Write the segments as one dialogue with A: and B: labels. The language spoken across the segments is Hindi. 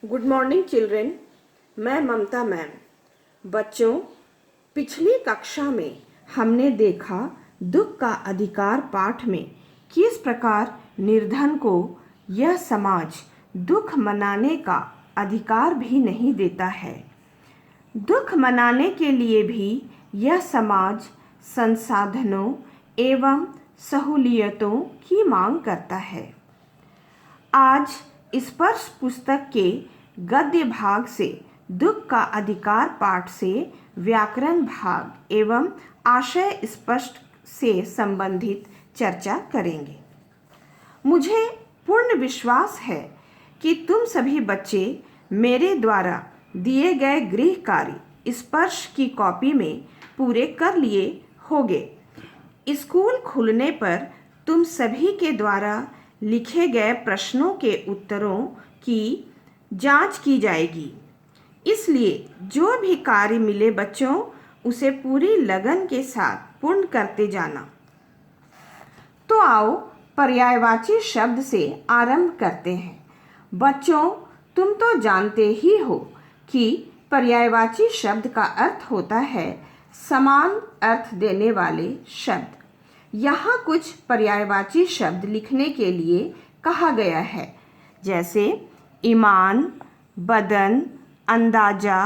A: Good morning children. मैं ममता मैम। बच्चों, पिछली कक्षा में हमने देखा दुख का अधिकार पाठ में किस प्रकार निर्धन को यह समाज दुख मनाने का अधिकार भी नहीं देता है। दुख मनाने के लिए भी यह समाज संसाधनों एवं सहूलियतों की मांग करता है। आज स्पर्श पुस्तक के गद्य भाग से दुख का अधिकार पाठ से व्याकरण भाग एवं आशय स्पष्ट से संबंधित चर्चा करेंगे। मुझे पूर्ण विश्वास है कि तुम सभी बच्चे मेरे द्वारा दिए गए गृह कार्य स्पर्श की कॉपी में पूरे कर लिए होंगे। स्कूल खुलने पर तुम सभी के द्वारा लिखे गए प्रश्नों के उत्तरों की जांच की जाएगी। इसलिए जो भी कार्य मिले बच्चों, उसे पूरी लगन के साथ पूर्ण करते जाना। तो आओ पर्यायवाची शब्द से आरंभ करते हैं। बच्चों, तुम तो जानते ही हो कि पर्यायवाची शब्द का अर्थ होता है समान अर्थ देने वाले शब्द। यहाँ कुछ पर्यायवाची शब्द लिखने के लिए कहा गया है, जैसे ईमान, बदन, अंदाजा,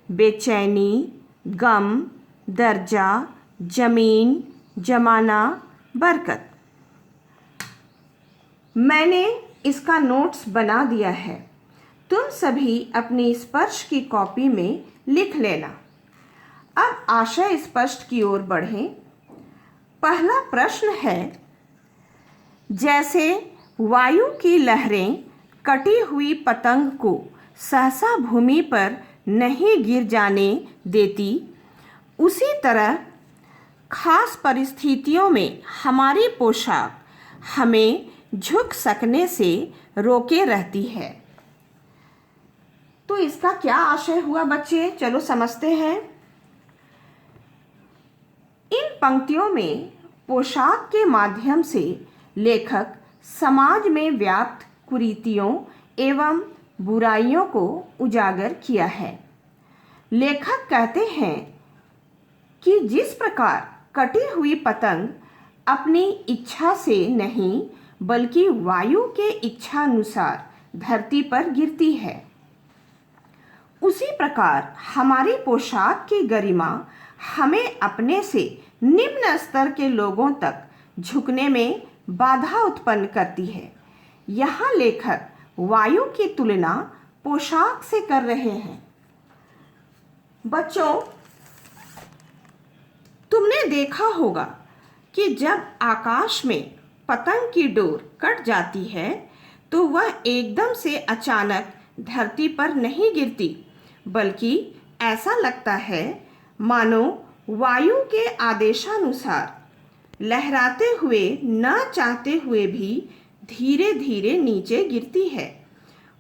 A: बेचैनी, गम, दर्जा, जमीन, जमाना, बरकत। मैंने इसका नोट्स बना दिया है, तुम सभी अपनी स्पर्श की कॉपी में लिख लेना। अब आशय स्पष्ट की ओर बढ़ें। पहला प्रश्न है, जैसे वायु की लहरें कटी हुई पतंग को सहसा भूमि पर नहीं गिर जाने देती, उसी तरह खास परिस्थितियों में हमारी पोशाक हमें झुक सकने से रोके रहती है। तो इसका क्या आशय हुआ बच्चे? चलो समझते हैं। इन पंक्तियों में पोशाक के माध्यम से लेखक समाज में व्याप्त कुरीतियों एवं बुराइयों को उजागर किया है। लेखक कहते हैं कि जिस प्रकार कटी हुई पतंग अपनी इच्छा से नहीं बल्कि वायु के इच्छानुसार धरती पर गिरती है, उसी प्रकार हमारी पोशाक की गरिमा हमें अपने से निम्न स्तर के लोगों तक झुकने में बाधा उत्पन्न करती है। यहाँ लेखक वायु की तुलना पोशाक से कर रहे हैं। बच्चों, तुमने देखा होगा कि जब आकाश में पतंग की डोर कट जाती है तो वह एकदम से अचानक धरती पर नहीं गिरती, बल्कि ऐसा लगता है मानो वायु के आदेशानुसार लहराते हुए न चाहते हुए भी धीरे धीरे नीचे गिरती है।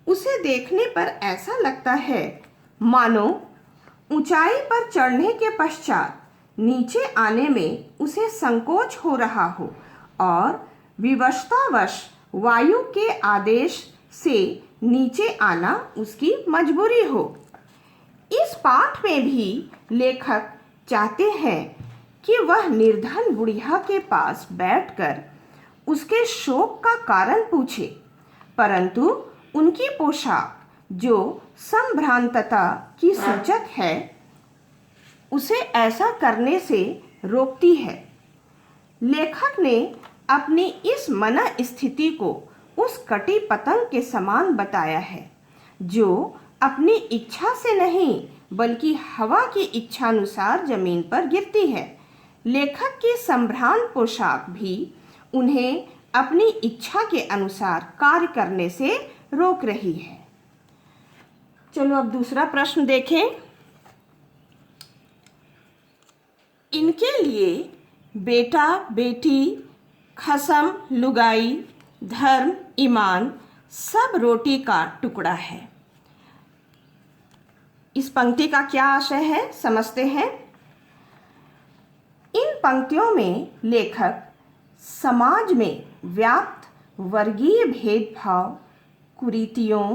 A: उसे देखने पर ऐसा लगता है मानो ऊंचाई पर चढ़ने के पश्चात नीचे आने में उसे संकोच हो रहा हो और विवशतावश वायु के आदेश से नीचे आना उसकी मजबूरी हो। इस पाठ में भी लेखक चाहते हैं कि वह निर्धन बुढ़िया के पास बैठकर उसके शोक का कारण पूछे, परंतु उनकी पोशाक जो संभ्रांतता की सूचक है उसे ऐसा करने से रोकती है। लेखक ने अपनी इस मन स्थिति को उस कटी पतंग के समान बताया है, जो अपनी इच्छा से नहीं बल्कि हवा की इच्छानुसार जमीन पर गिरती है। लेखक की संभ्रांत पोशाक भी उन्हें अपनी इच्छा के अनुसार कार्य करने से रोक रही है। चलो अब दूसरा प्रश्न देखें। इनके लिए बेटा बेटी, खसम लुगाई, धर्म ईमान सब रोटी का टुकड़ा है। इस पंक्ति का क्या आशय है, समझते हैं। इन पंक्तियों में लेखक समाज में व्याप्त वर्गीय भेदभाव, कुरीतियों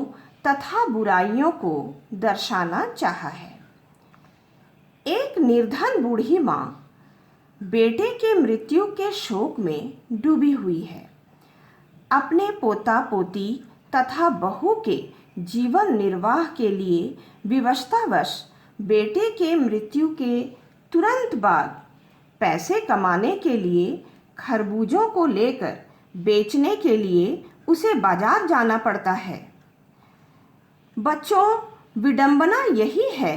A: तथा बुराइयों को दर्शाना चाहा है। एक निर्धन बूढ़ी माँ बेटे के मृत्यु के शोक में डूबी हुई है। अपने पोता पोती तथा बहू के जीवन निर्वाह के लिए विवशतावश बेटे के मृत्यु के तुरंत बाद पैसे कमाने के लिए खरबूजों को लेकर बेचने के लिए उसे बाजार जाना पड़ता है। बच्चों, विडंबना यही है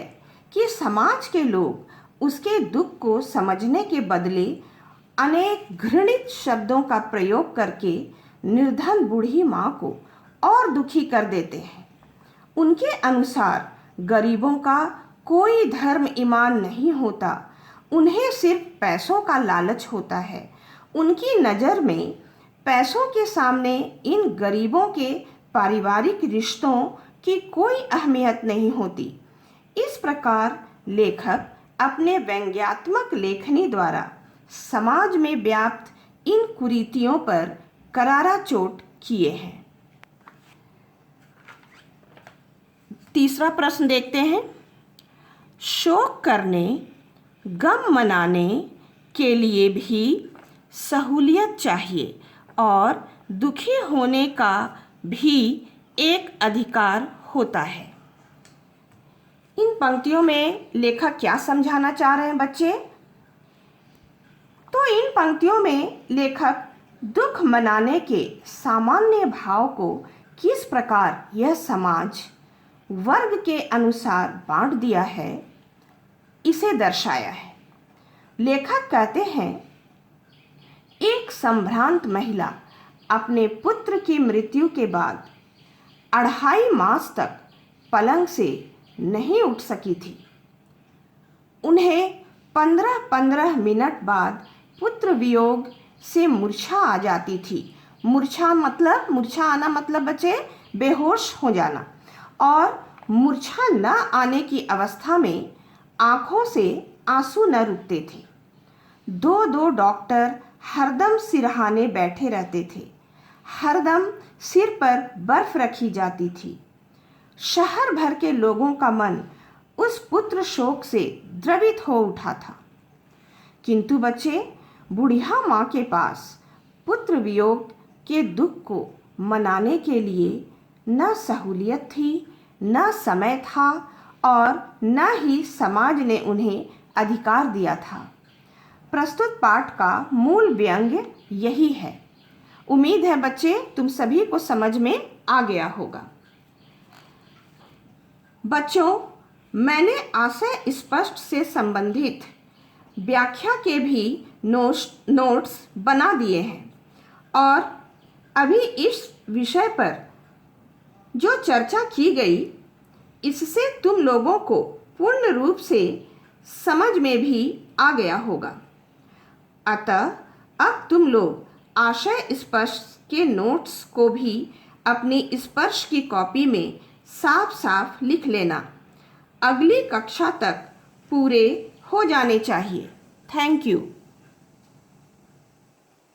A: कि समाज के लोग उसके दुख को समझने के बदले अनेक घृणित शब्दों का प्रयोग करके निर्धन बूढ़ी माँ को और दुखी कर देते हैं। उनके अनुसार गरीबों का कोई धर्म ईमान नहीं होता, उन्हें सिर्फ पैसों का लालच होता है। उनकी नज़र में पैसों के सामने इन गरीबों के पारिवारिक रिश्तों की कोई अहमियत नहीं होती। इस प्रकार लेखक अपने व्यंग्यात्मक लेखनी द्वारा समाज में व्याप्त इन कुरीतियों पर करारा चोट किए हैं। तीसरा प्रश्न देखते हैं। शोक करने, गम मनाने के लिए भी सहूलियत चाहिए और दुखी होने का भी एक अधिकार होता है। इन पंक्तियों में लेखक क्या समझाना चाह रहे हैं बच्चे? तो इन पंक्तियों में लेखक दुख मनाने के सामान्य भाव को किस प्रकार यह समाज वर्ग के अनुसार बांट दिया है, इसे दर्शाया है। लेखक कहते हैं, एक संभ्रांत महिला अपने पुत्र की मृत्यु के बाद 2.5 मास तक पलंग से नहीं उठ सकी थी। उन्हें 15-15 मिनट बाद पुत्र वियोग से मूर्छा आ जाती थी। मूर्छा आना मतलब बच्चे बेहोश हो जाना। और मूर्छा न आने की अवस्था में आँखों से आंसू न रुकते थे। 2-2 डॉक्टर हरदम सिरहाने बैठे रहते थे। हरदम सिर पर बर्फ रखी जाती थी। शहर भर के लोगों का मन उस पुत्र शोक से द्रवित हो उठा था। किंतु बच्चे, बुढ़िया माँ के पास पुत्र वियोग के दुख को मनाने के लिए न सहूलियत थी, न समय था और न ही समाज ने उन्हें अधिकार दिया था। प्रस्तुत पाठ का मूल व्यंग यही है। उम्मीद है बच्चे तुम सभी को समझ में आ गया होगा। बच्चों, मैंने आशय स्पष्ट से संबंधित व्याख्या के भी नोट्स बना दिए हैं और अभी इस विषय पर जो चर्चा की गई, इससे तुम लोगों को पूर्ण रूप से समझ में भी आ गया होगा। अतः अब तुम लोग आशय स्पर्श के नोट्स को भी अपनी स्पर्श की कॉपी में साफ साफ लिख लेना। अगली कक्षा तक पूरे हो जाने चाहिए। Thank you.